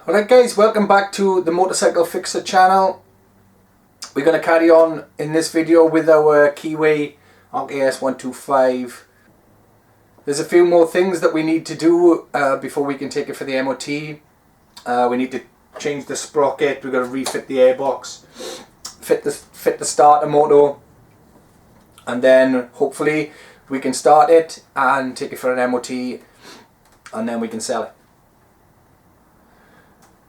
Alright guys, welcome back to the Motorcycle Fixer channel. We're going to carry on in this video with our Keeway RKS 125. There's a few more things that we need to do before we can take it for the MOT. We need to change the sprocket, we've got to refit the airbox, fit the starter motor, and then hopefully we can start it and take it for an MOT, and then we can sell it.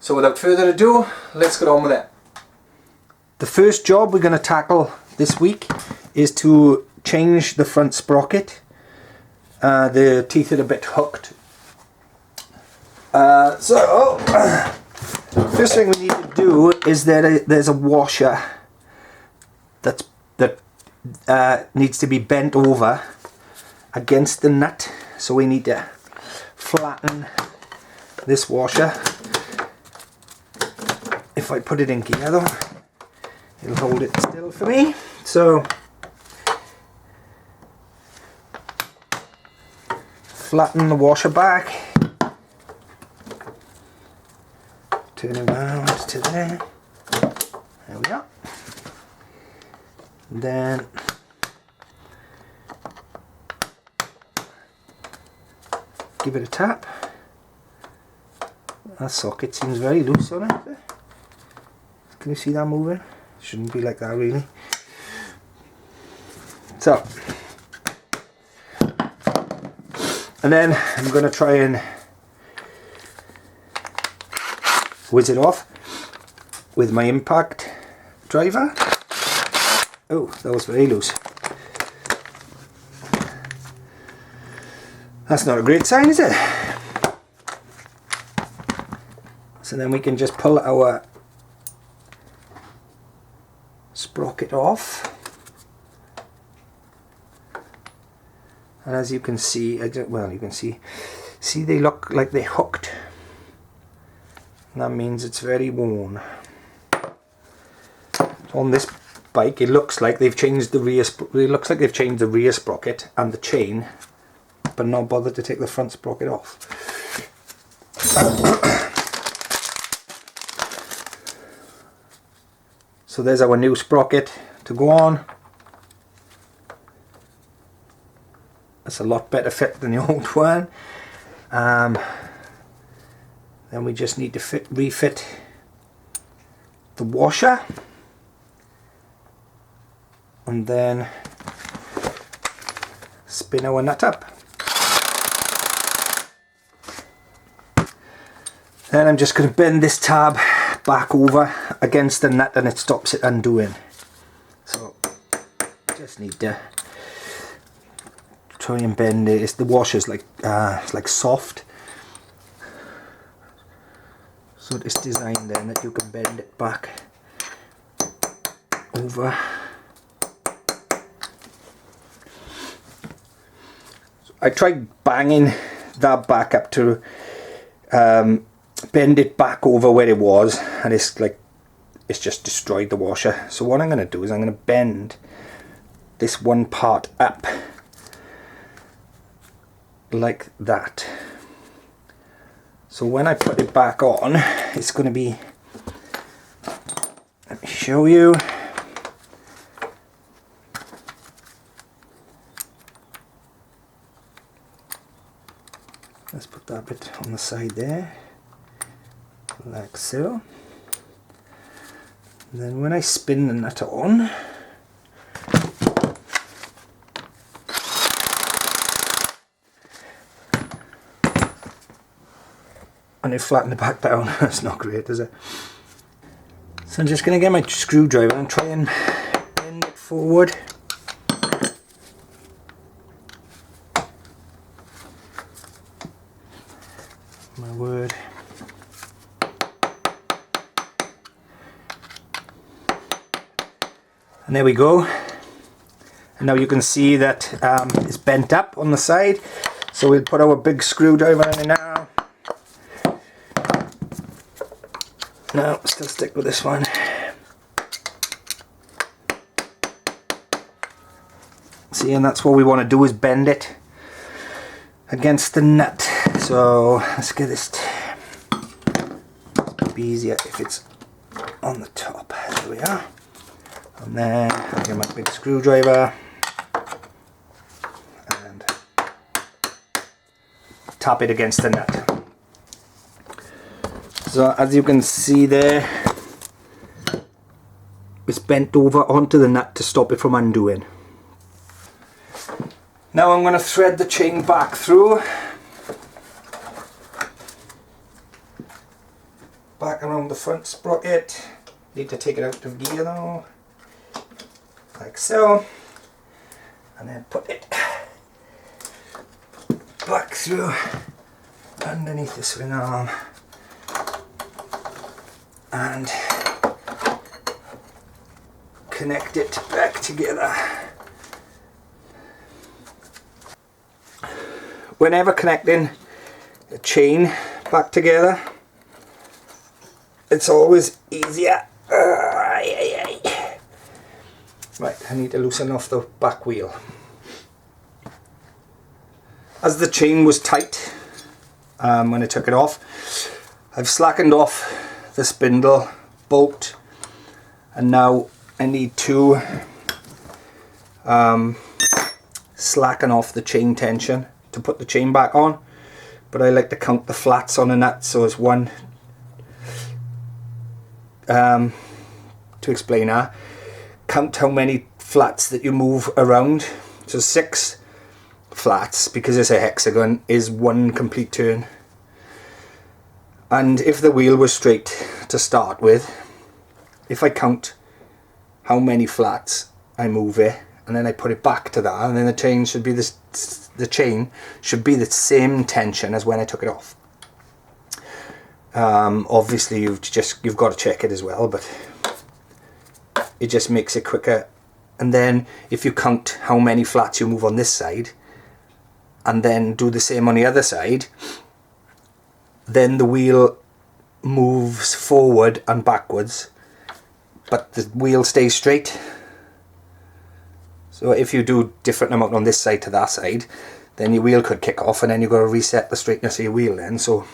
So without further ado, let's get on with it. The first job we're going to tackle this week is to change the front sprocket. The teeth are a bit hooked. First thing we need to do is there's a washer that needs to be bent over against the nut. So we need to flatten this washer. If I put it in gear though, it'll hold it still for me. So flatten the washer back, turn it around to there. There we go. And then give it a tap. That socket seems very loose on it. Can you see that moving? Shouldn't be like that really. So, and then I'm going to try and whiz it off with my impact driver. Oh, that was very loose. That's not a great sign, is it? So then we can just pull our sprocket off, and as you can see, see they look like they're hooked. And that means it's very worn. On this bike, it looks like they've changed the rear. It looks like they've changed the rear sprocket and the chain, but not bothered to take the front sprocket off. So there's our new sprocket to go on. That's a lot better fit than the old one. Then we just need to refit the washer, and then spin our nut up. Then I'm just going to bend this tab back over against the nut and it stops it undoing. So just need to try and bend it. The washer's like soft, so it's designed then that you can bend it back over. So I tried banging that back up to bend it back over where it was, and it's just destroyed the washer. So what I'm going to do is I'm going to bend this one part up like that. So when I put it back on, it's going to be, let me show you. Let's put that bit on the side there, like so. And then when I spin the nut on, and it flattened it back down. That's not great, is it? So I'm just going to get my screwdriver and try and bend it forward. My word. And there we go. And now you can see that it's bent up on the side. So we'll put our big screwdriver in it now. No, still stick with this one. See, and that's what we want to do, is bend it against the nut. So let's get this might be easier if it's on the top. There we are. And then I get my big screwdriver and tap it against the nut. So as you can see there, it's bent over onto the nut to stop it from undoing. Now I'm going to thread the chain back through, back around the front sprocket. Need to take it out of gear though, like so, and then put it back through underneath the swing arm and connect it back together. Whenever connecting a chain back together, it's always easier. Right, I need to loosen off the back wheel. As the chain was tight when I took it off, I've slackened off the spindle bolt, and now I need to slacken off the chain tension to put the chain back on. But I like to count the flats on a nut, so it's one. To explain that, count how many flats that you move around. So 6 flats, because it's a hexagon, is 1 complete turn. And if the wheel was straight to start with, if I count how many flats I move it, and then I put it back to that, and then the chain should be the the same tension as when I took it off. Obviously you've got to check it as well, but it just makes it quicker. And then if you count how many flats you move on this side and then do the same on the other side, then the wheel moves forward and backwards, but the wheel stays straight. So if you do different amount on this side to that side, then your wheel could kick off, and then you've got to reset the straightness of your wheel then. So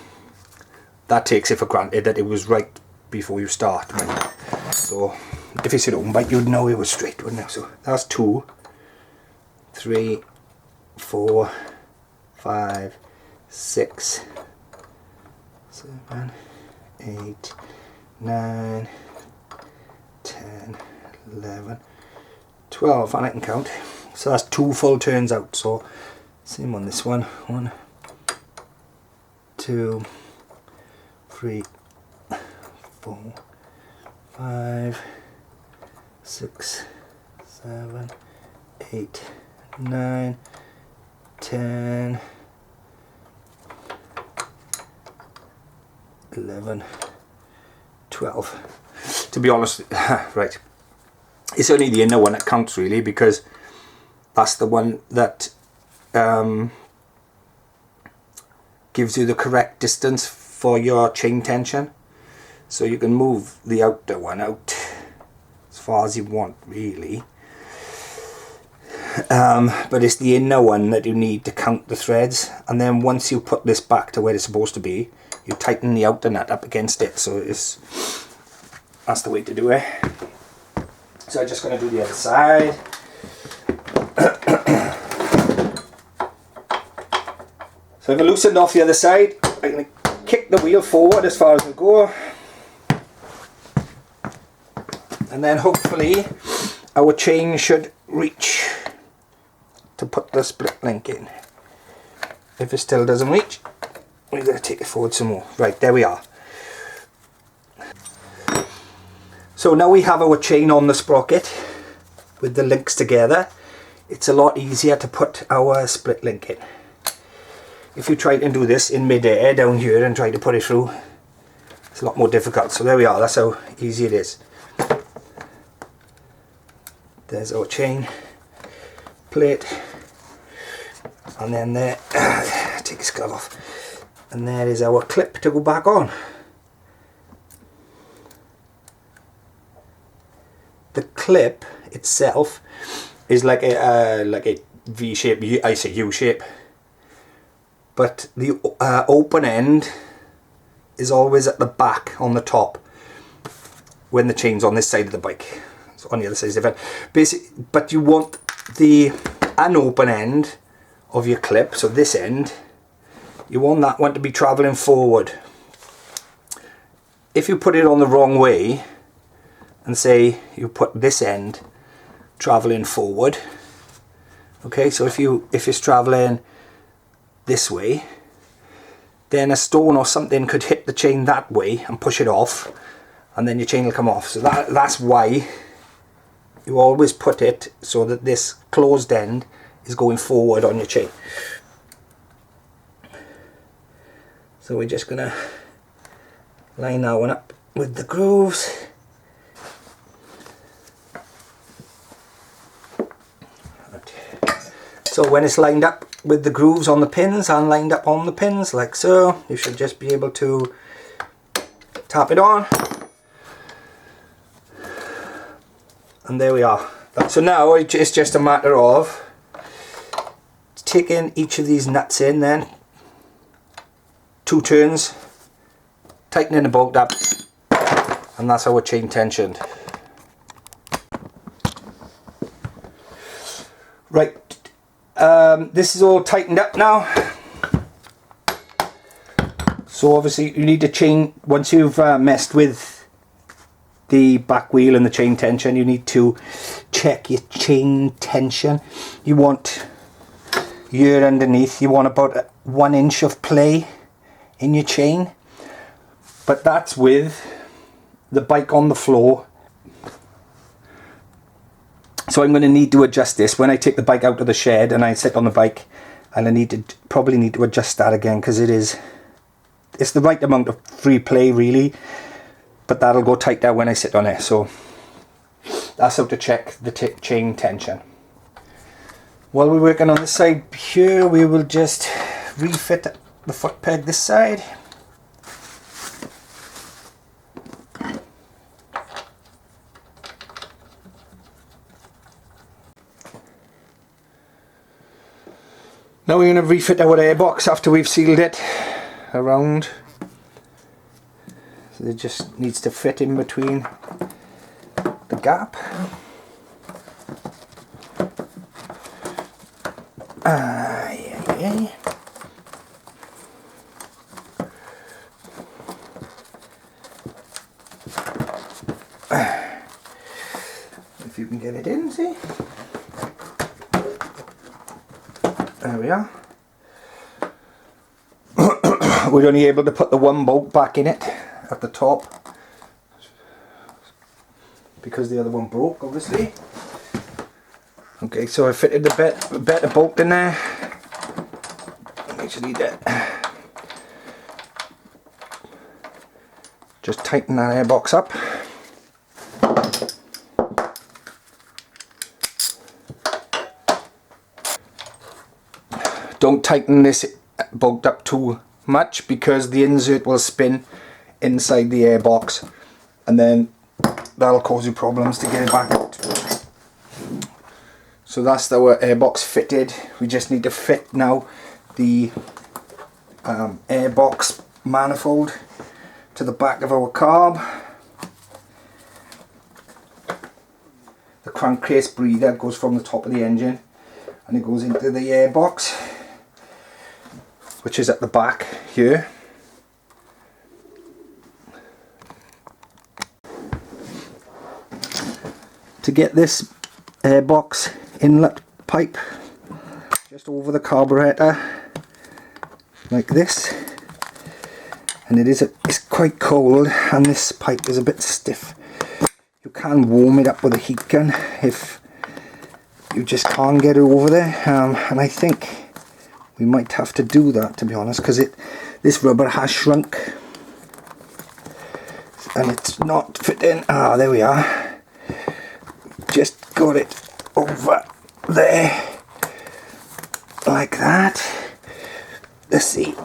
that takes it for granted that it was right before you start. So if you sit open bike, you'd know it was straight, wouldn't you? So that's 2, 3, 4, 5, 6, 7, 8, 9, 10, 11, 12, and I can count. So that's 2 full turns out. So same on this one. 1, 2, 3, 4, 5, 6, 7, 8, 9, 10, 11, 12. To be honest, right, it's only the inner one that counts really, because that's the one that gives you the correct distance for your chain tension. So you can move the outer one out as far as you want really, but it's the inner one that you need to count the threads. And then once you put this back to where it's supposed to be, you tighten the outer nut up against it. So that's the way to do it. So I'm just going to do the other side. So I've loosened off the other side. I'm going to kick the wheel forward as far as it'll go, and then hopefully our chain should reach to put the split link in. If it still doesn't reach, we're going to take it forward some more. Right, there we are. So now we have our chain on the sprocket with the links together. It's a lot easier to put our split link in. If you try to do this in mid-air down here and try to put it through, it's a lot more difficult. So there we are, that's how easy it is. There's our chain plate, and then there, take his glove off, and there is our clip to go back on. The clip itself is like a V shape, I say U shape, but the open end is always at the back on the top when the chain's on this side of the bike. It's on the other side of the basic, but you want the unopen end of your clip, so this end, you want that one to be traveling forward. If you put it on the wrong way and say you put this end traveling forward, okay, so if it's traveling this way, then a stone or something could hit the chain that way and push it off, and then your chain will come off. So that's why you always put it so that this closed end is going forward on your chain. So we're just gonna line that one up with the grooves. So when it's lined up with the grooves on the pins and lined up on the pins like so, you should just be able to tap it on. And there we are. So now it's just a matter of taking each of these nuts in, then 2 turns, tightening the bolt up, and that's our chain tensioned. Right, this is all tightened up now. So obviously you need to chain, once you've messed with the back wheel and the chain tension, you need to check your chain tension. You want here underneath, you want about 1 inch of play in your chain, but that's with the bike on the floor. So I'm going to need to adjust this when I take the bike out of the shed and I sit on the bike, and I probably need to adjust that again, because it's the right amount of free play really, but that'll go tighter when I sit on it. So that's how to check the chain tension. While we're working on this side here, we will just refit the foot peg this side. Now we're going to refit our airbox after we've sealed it around. So it just needs to fit in between the gap. Yeah. If you can get it in, see? There we are. We're only able to put the 1 bolt back in it at the top because the other one broke, obviously. Okay, so I fitted the better bolt in there. Actually, just tighten that airbox up. Don't tighten this bolt up too much, because the insert will spin inside the airbox and then that'll cause you problems to get it back out. So that's our airbox fitted. We just need to fit now the airbox manifold to the back of our carb. The crankcase breather goes from the top of the engine and it goes into the airbox, which is at the back here. To get this airbox inlet pipe just over the carburetor like this, and it's quite cold and this pipe is a bit stiff. You can warm it up with a heat gun if you just can't get it over there, and I think we might have to do that, to be honest, because this rubber has shrunk and it's not fitting. Ah, there we are. Just got it over there like that. Let's see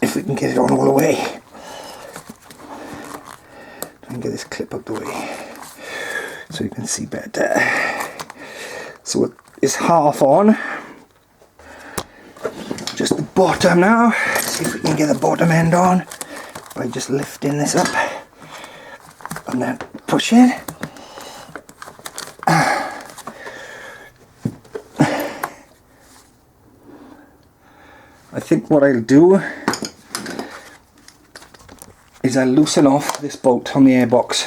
if we can get it on all the way. Try and get this clip up the way so you can see better. So it's half on. Just the bottom now. See if we can get the bottom end on. by just lifting this up and then pushing. I think what I'll do is I'll loosen off this bolt on the airbox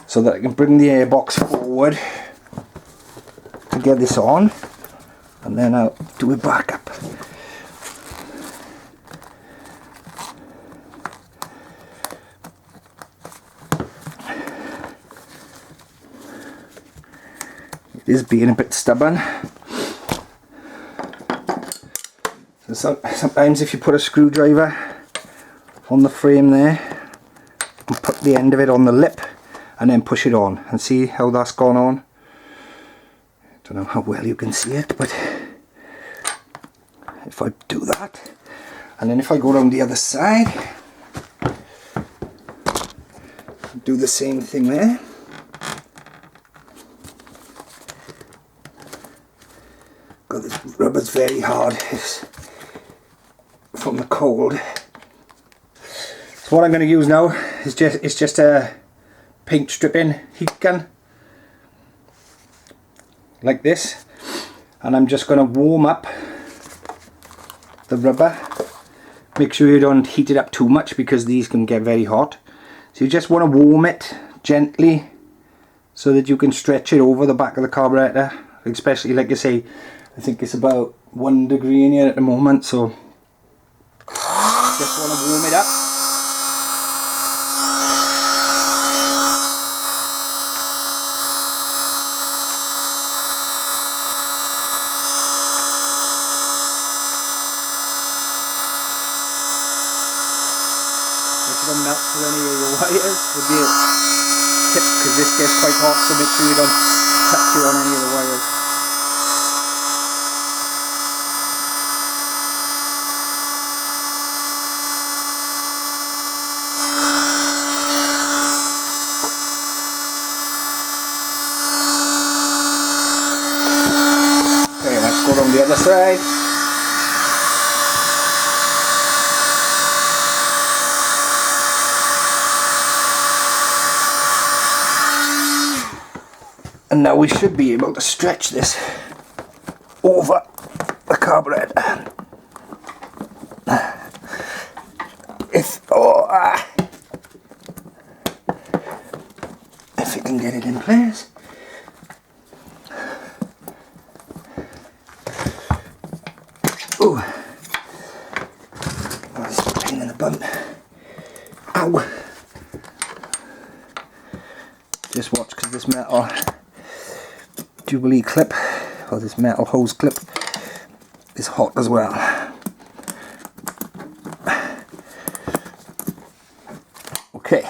so that I can bring the airbox forward to get this on, and then I'll do it back up. It is being a bit stubborn. So sometimes if you put a screwdriver on the frame there and put the end of it on the lip and then push it on, and see how that's gone on. I don't know how well you can see it, but if I do that, and then if I go around the other side, do the same thing there. God, this rubber's very hard. It's from the cold. So what I'm going to use now is just a paint stripping heat gun like this, and I'm just going to warm up the rubber. Make sure you don't heat it up too much because these can get very hot. So you just want to warm it gently so that you can stretch it over the back of the carburetor, especially, like I say, I think it's about 1 degree in here at the moment, so just want to warm it up. Make sure you don't melt through any of your wires with the tip, because this gets quite hot, so make sure you don't touch it on any of the wires. Okay, let's go on the other side. And now we should be able to stretch this over the carburetor. If you can get it in place. Ooh. Oh, this is a pain in the bum. Ow. Just watch, because this metal Jubilee clip, or this metal hose clip, is hot as well. Okay.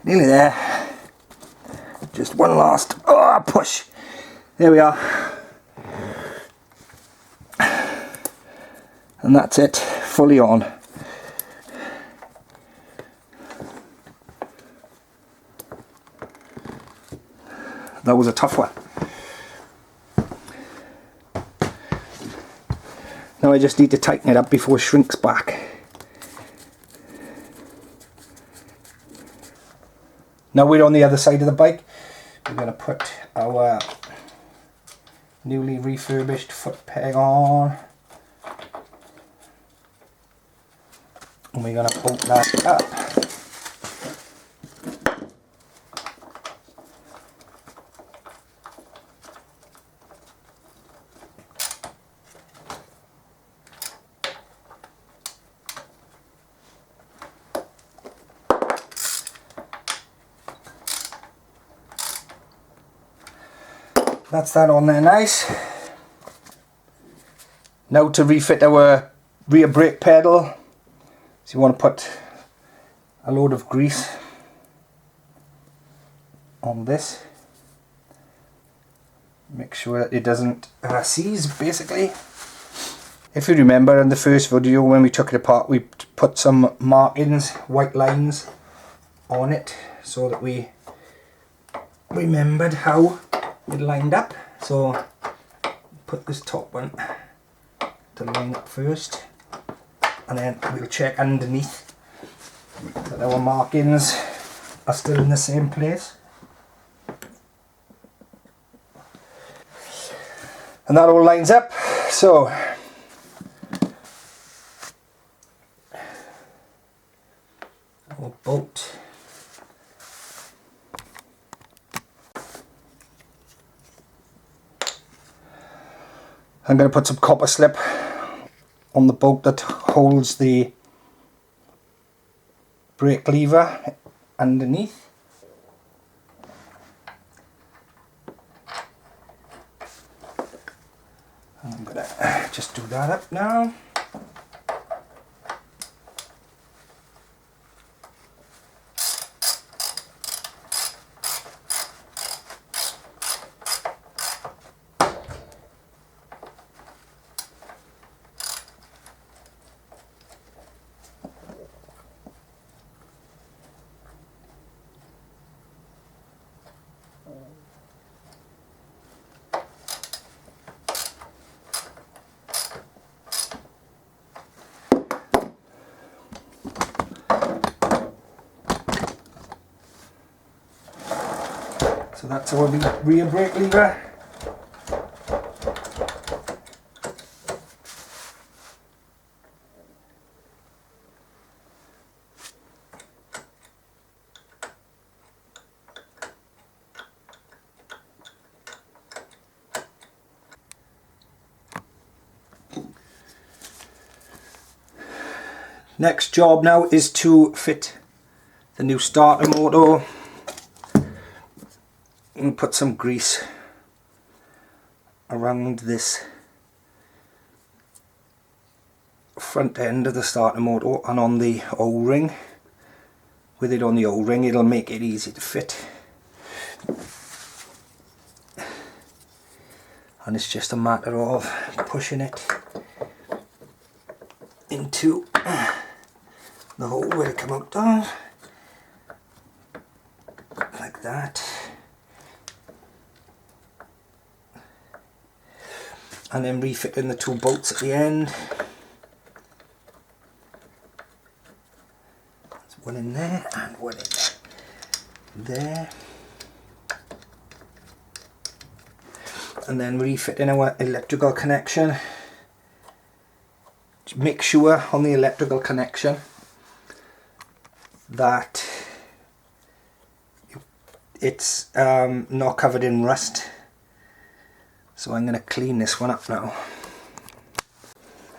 Nearly there. Just one last push. There we are. And that's it, fully on. That was a tough one. Now I just need to tighten it up before it shrinks back. Now we're on the other side of the bike. We're going to put our newly refurbished foot peg on. And we're going to bolt that up. That's that on there nice. Now to refit our rear brake pedal. So you want to put a load of grease on this. Make sure it doesn't seize, basically. If you remember in the first video when we took it apart, we put some markings, white lines on it so that we remembered how it lined up. So put this top one to line up first, and then we'll check underneath that our markings are still in the same place. And that all lines up. So our bolt. I'm going to put some copper slip on the bolt that holds the brake lever underneath. I'm going to just do that up now. So that's our rear brake lever. Next job now is to fit the new starter motor and put some grease around this front end of the starter motor and on the O-ring. With it on the O-ring, it'll make it easy to fit, and it's just a matter of pushing it into the hole where it come out of, like that. And then refitting the two bolts at the end. There's one in there and one in there. And then refitting our electrical connection. Make sure on the electrical connection that it's not covered in rust. So I'm going to clean this one up now.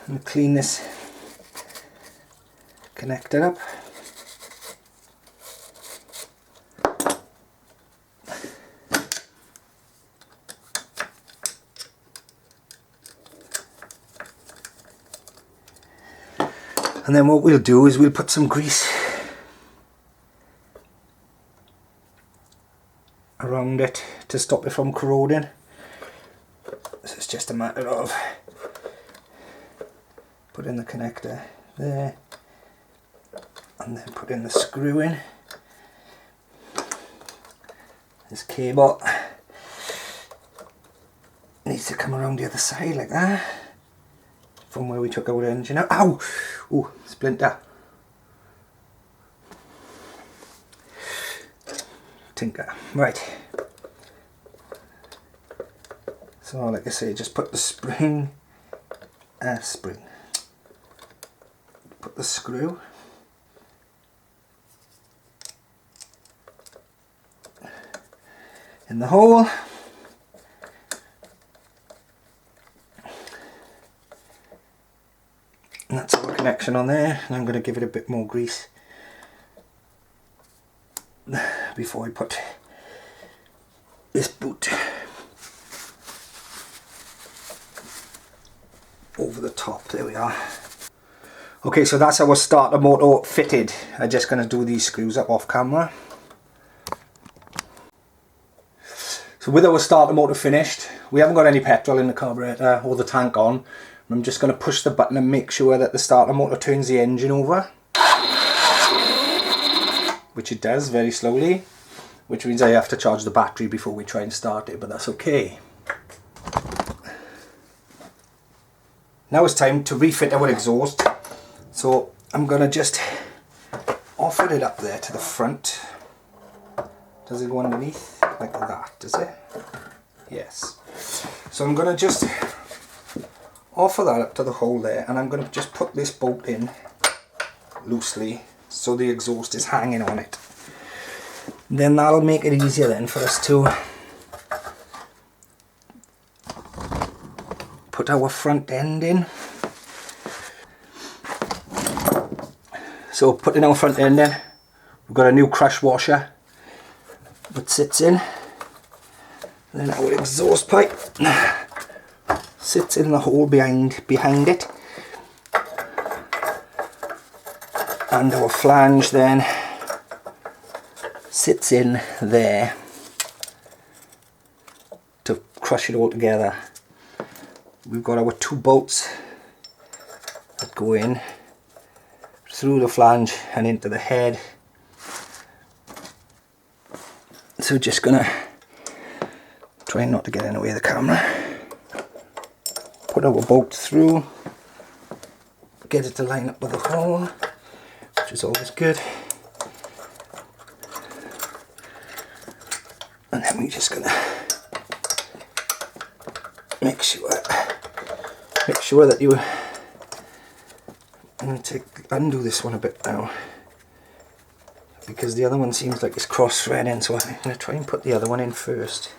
I'm going to clean this connector up. And then what we'll do is we'll put some grease around it to stop it from corroding. So it's just a matter of putting the connector there and then putting the screw in. This cable needs to come around the other side like that, from where we took our engine out. Ow! Ooh, splinter. Tinker. Right. So like I say, just put the put the screw in the hole. And that's our connection on there, and I'm going to give it a bit more grease before I put this boot over the top. There we are. Okay, so that's our starter motor fitted. I'm just going to do these screws up off camera. So with our starter motor finished, we haven't got any petrol in the carburetor or the tank on. I'm just going to push the button and make sure that the starter motor turns the engine over, which it does very slowly, which means I have to charge the battery before we try and start it, but that's okay. Now it's time to refit our exhaust. So I'm going to just offer it up there to the front. Does it go underneath? Like that, does it? Yes. So I'm going to just offer that up to the hole there, and I'm going to just put this bolt in loosely so the exhaust is hanging on it. Then that'll make it easier then for us to put our front end in. So putting our front end in, we've got a new crush washer that sits in. Then our exhaust pipe sits in the hole behind it. And our flange then sits in there to crush it all together. We've got our 2 bolts that go in through the flange and into the head. So just gonna try not to get in the way of the camera. Put our bolt through, get it to line up with the hole, which is always good. And then we're just gonna make sure that you. I'm going to undo this one a bit now, because the other one seems like it's cross-threading, so I'm going to try and put the other one in first.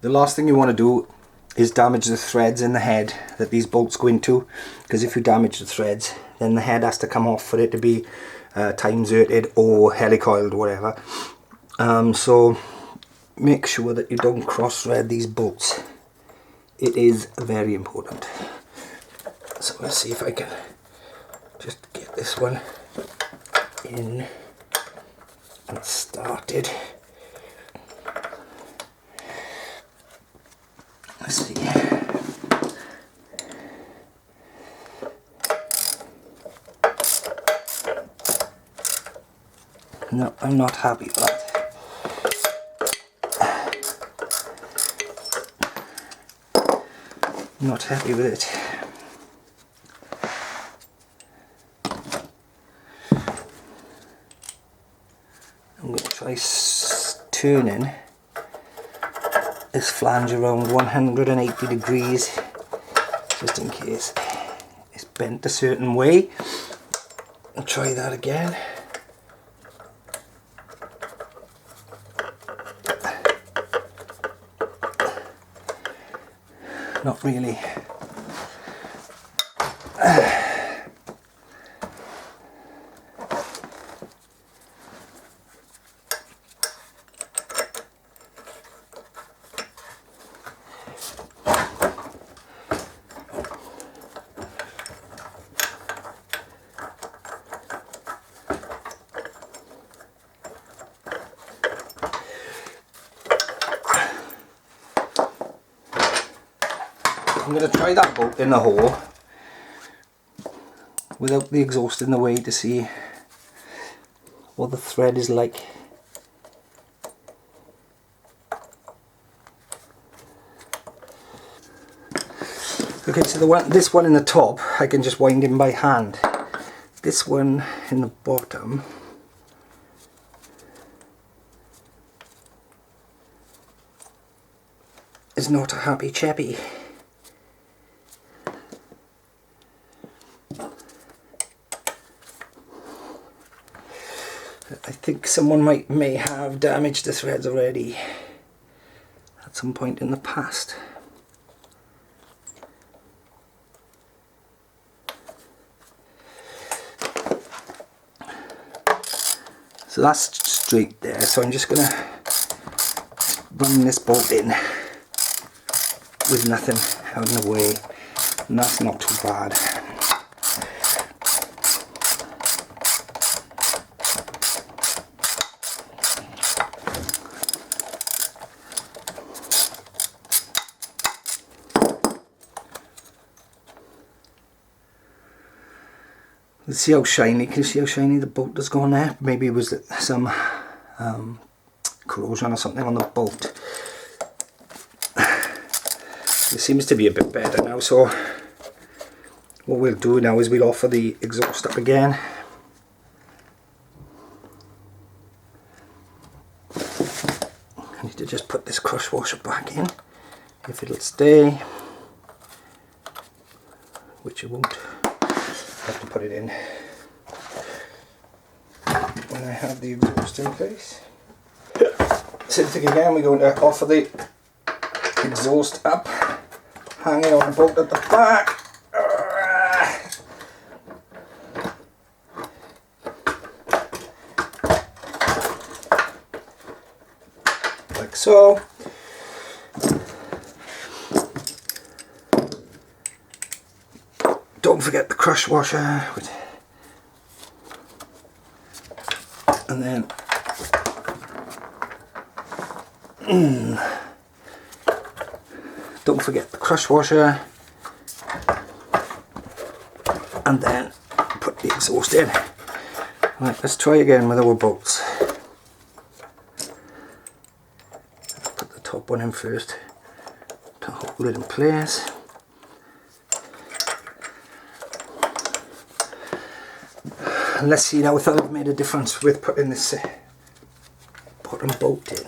The last thing you want to do is damage the threads in the head that these bolts go into, because if you damage the threads, then the head has to come off for it to be time-zerted or helicoiled or whatever. So make sure that you don't cross-thread these bolts. It is very important. So let's see if I can just get this one in and started. Let's see. No, I'm not happy with that. Not happy with it. I'm going to try turning this flange around 180 degrees, just in case it's bent a certain way. I'll try that again. Not really. I'm going to try that bolt in the hole without the exhaust in the way to see what the thread is like. Okay, so this one in the top I can just wind in by hand. This one in the bottom is not a happy chappy. I think someone may have damaged the threads already at some point in the past. So that's straight there, so I'm just going to run this bolt in with nothing out in the way, and that's not too bad. Let's see how shiny, can you see how shiny the bolt has gone there? Maybe it was some corrosion or something on the bolt. It seems to be a bit better now, so what we'll do now is we'll offer the exhaust up again. I need to just put this crush washer back in, if it'll stay, which it won't. I have to put it in when I have the exhaust in place. Same thing again, we're going to offer the exhaust up, hanging on the bolt at the back. Like so. Don't forget the crush washer, and then don't forget the crush washer, and then put the exhaust in. Right, let's try again with our bolts. Put the top one in first to hold it in place. And let's see now if I've made a difference with putting this bottom bolt in.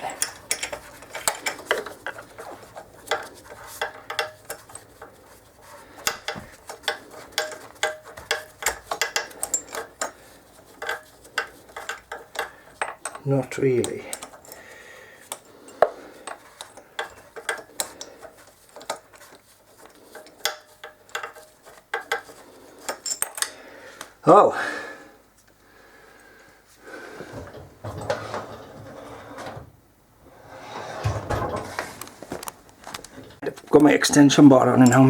Not really. Oh. Got my extension bar on and now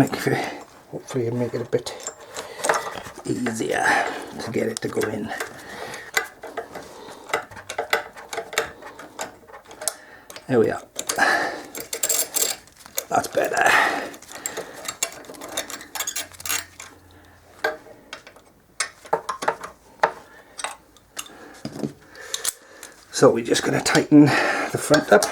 hopefully make it a bit easier to get it to go in. There we are. That's better. So we're just going to tighten the front up.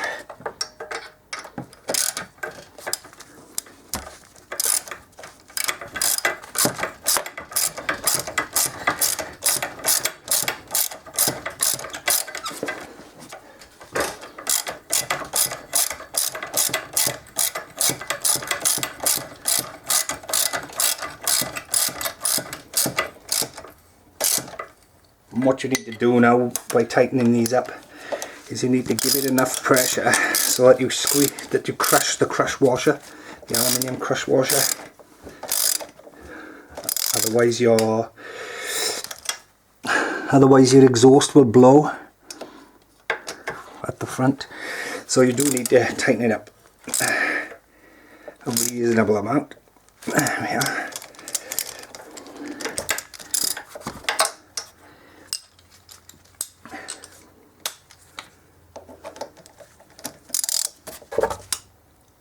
What you need to do now by tightening these up is you need to give it enough pressure so that you crush the crush washer, the aluminium crush washer. Otherwise your exhaust will blow at the front. So you do need to tighten it up a reasonable amount. There we are.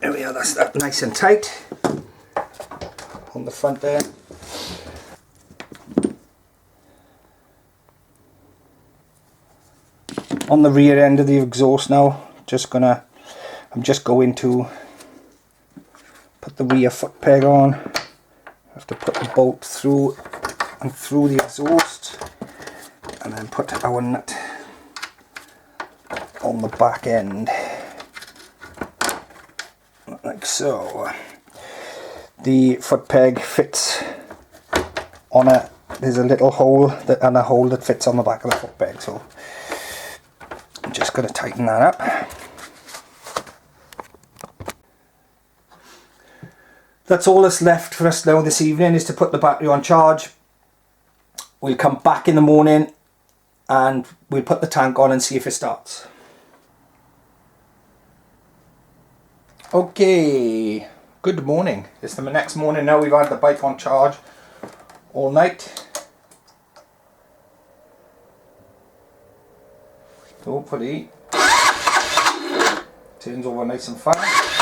There we are, that's that nice and tight on the front there. On the rear end of the exhaust now, I'm just going to put the rear foot peg on. I have to put the bolt through and through the exhaust, and then put our nut on the back end. Like so. The foot peg fits on there's a little hole and a hole that fits on the back of the foot peg, so I'm just going to tighten that up. That's all that's left for us now this evening, is to put the battery on charge. We'll come back in the morning and we'll put the tank on and see if it starts. Okay, good morning. It's the next morning now. We've had the bike on charge all night. So hopefully turns over nice and fast.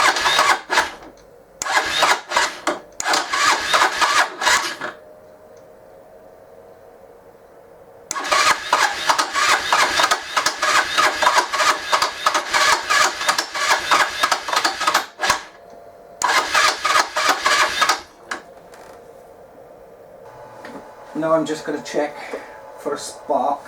now I'm just going to check for a spark.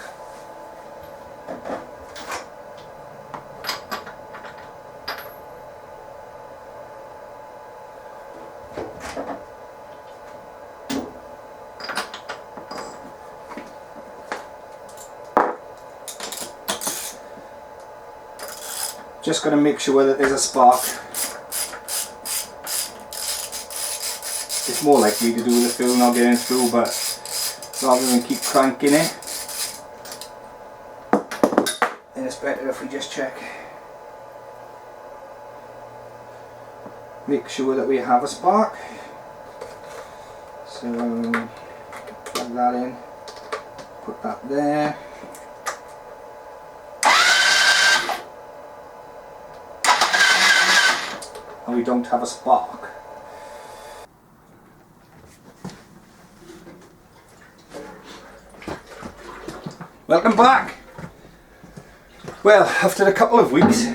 Just going to make sure that there's a spark. It's more likely to do with the fuel not getting through, but rather than keep cranking it, then it's better if we just check. Make sure that we have a spark. So plug that in, put that there. And we don't have a spark. Welcome back! Well, after a couple of weeks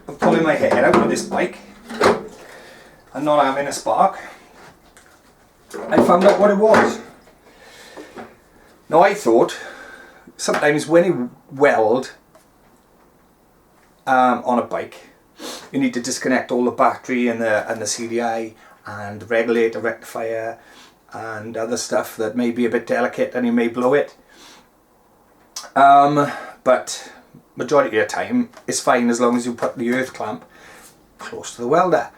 of pulling my hair out of this bike and not having a spark, I found out what it was. Now I thought sometimes when you weld on a bike, you need to disconnect all the battery and the CDI and regulator, rectifier and other stuff that may be a bit delicate and you may blow it. But majority of the time it's fine as long as you put the earth clamp close to the welder.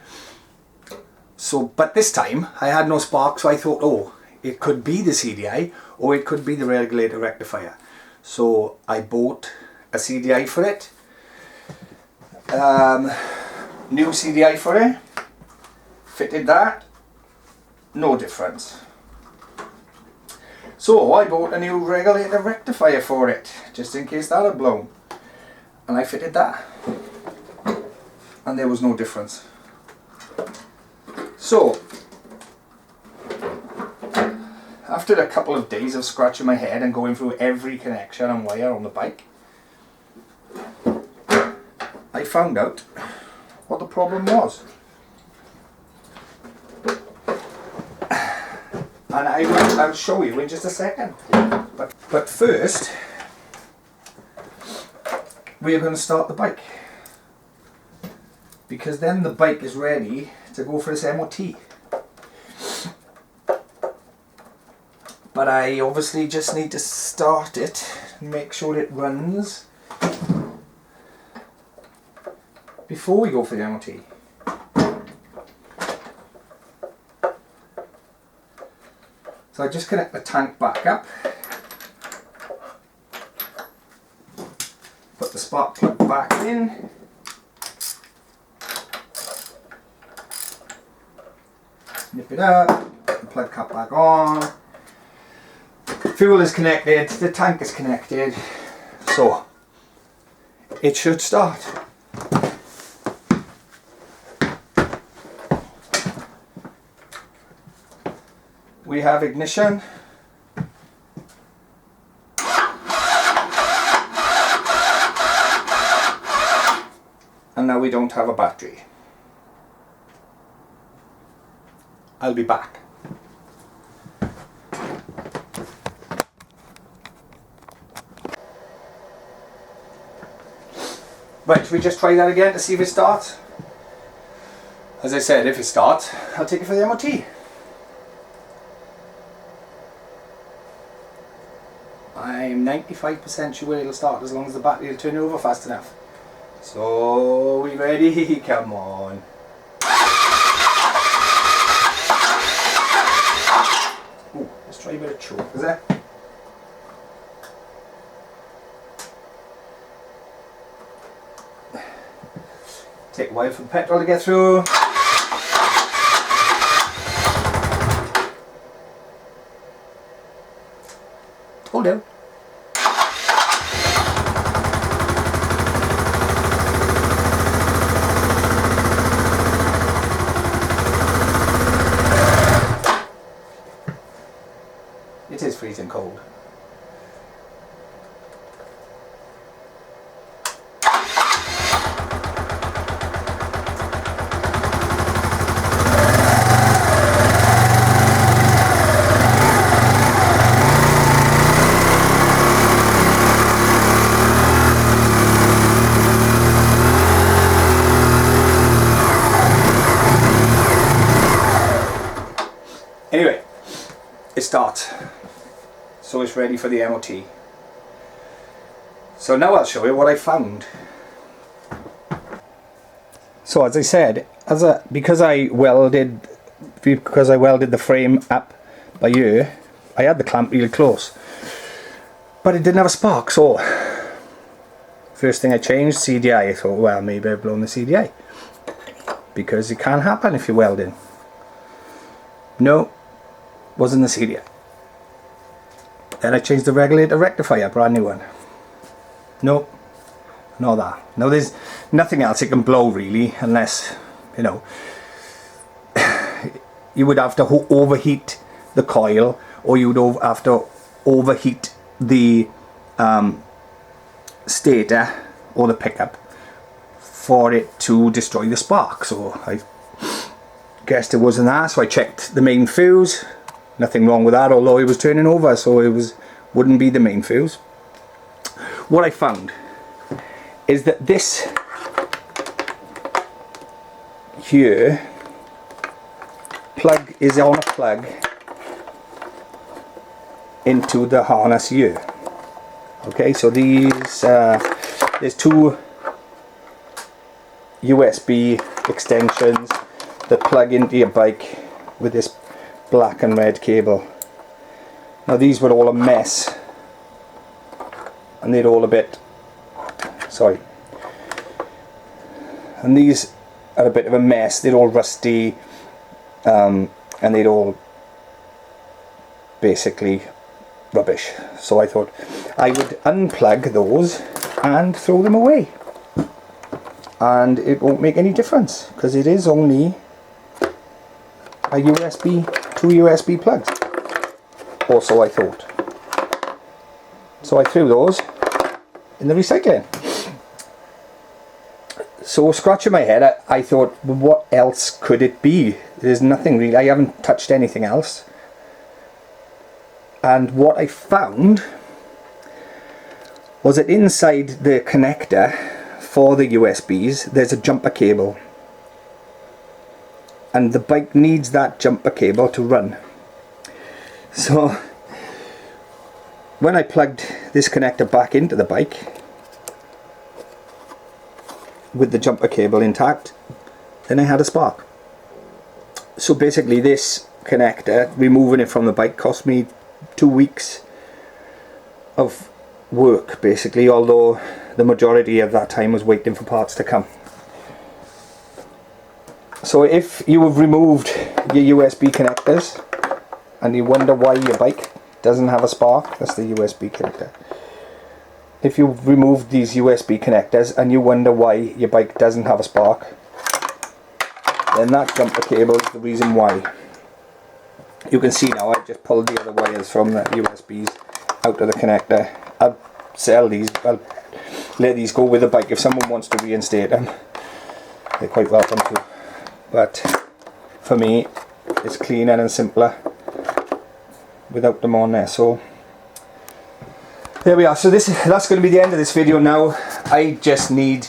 So, but this time I had no spark, so I thought, oh, it could be the CDI or it could be the regulator rectifier. So I bought a CDI for it. New CDI for it, fitted that, no difference. So I bought a new regulator rectifier for it, just in case that had blown, and I fitted that, and there was no difference. So after a couple of days of scratching my head and going through every connection and wire on the bike, I found out what the problem was. And I'll show you in just a second. But first, we're going to start the bike, because then the bike is ready to go for its MOT. But I obviously just need to start it and make sure it runs before we go for the MOT. So I just connect the tank back up, put the spark plug back in, snip it up, put the plug cap back on, fuel is connected, the tank is connected, so it should start. We have ignition, and now we don't have a battery. I'll be back. Right, should we just try that again to see if it starts? As I said, if it starts, I'll take it for the MOT. I'm 95% sure it'll start as long as the battery will turn over fast enough. So, we ready? Come on. Ooh, let's try a bit of choke, is there? Take a while for the petrol to get through. Hold on. It is freezing cold. Anyway, it starts. So it's ready for the MOT. So now I'll show you what I found. So as I said, because I welded the frame up by ear, I had the clamp really close, but it didn't have a spark. So first thing I changed, CDI. I thought, well, maybe I've blown the CDI, because it can't happen if you're welding. No, wasn't the CDI. Then I changed the regulator rectifier, brand new one. No, not that. Now there's nothing else it can blow really, unless, you know, you would have to overheat the coil, or you would have to overheat the stator or the pickup for it to destroy the spark. So I guessed it wasn't that, so I checked the main fuse. Nothing wrong with that, although it was turning over, so it wouldn't be the main fuse. What I found is that this here plug is on a plug into the harness here. Okay, so these there's two USB extensions that plug into your bike with this black and red cable. Now these were all a mess, and they're all a bit, sorry, and these are a bit of a mess. They're all rusty, and they're all basically rubbish. So I thought I would unplug those and throw them away, and it won't make any difference because it is only a two USB plugs, or so I thought. So I threw those in the recycling. So scratching my head, I thought, well, what else could it be? There's nothing really. I haven't touched anything else. And what I found was that inside the connector for the USBs there's a jumper cable, and the bike needs that jumper cable to run. So when I plugged this connector back into the bike with the jumper cable intact, then I had a spark. So basically this connector, removing it from the bike, cost me 2 weeks of work basically, although the majority of that time was waiting for parts to come. So if you have removed your USB connectors and you wonder why your bike doesn't have a spark, that's the USB connector. If you've removed these USB connectors and you wonder why your bike doesn't have a spark, then that jumper cable is the reason why. You can see now I just pulled the other wires from the USBs out of the connector. I'll sell these, I'll let these go with the bike. If someone wants to reinstate them, they're quite welcome to. But for me, it's cleaner and simpler without them on there. So there we are. So that's going to be the end of this video now. I just need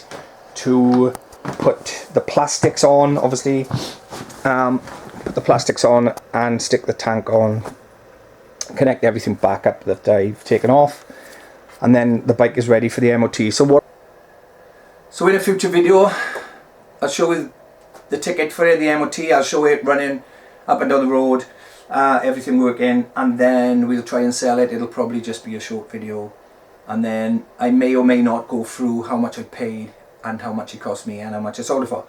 to put the plastics on, obviously. Put the plastics on and stick the tank on, connect everything back up that I've taken off, and then the bike is ready for the MOT. So in a future video I'll show you the ticket for it, the MOT. I'll show it running up and down the road, everything working, and then we'll try and sell it. It'll probably just be a short video, and then I may or may not go through how much I paid and how much it cost me and how much I sold it for.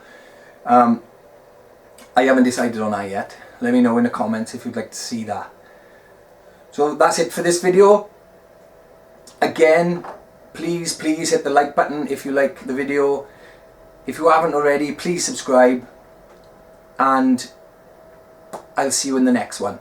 I haven't decided on that yet. Let me know in the comments if you'd like to see that. So that's it for this video. Again, please hit the like button if you like the video. If you haven't already, please subscribe, and I'll see you in the next one.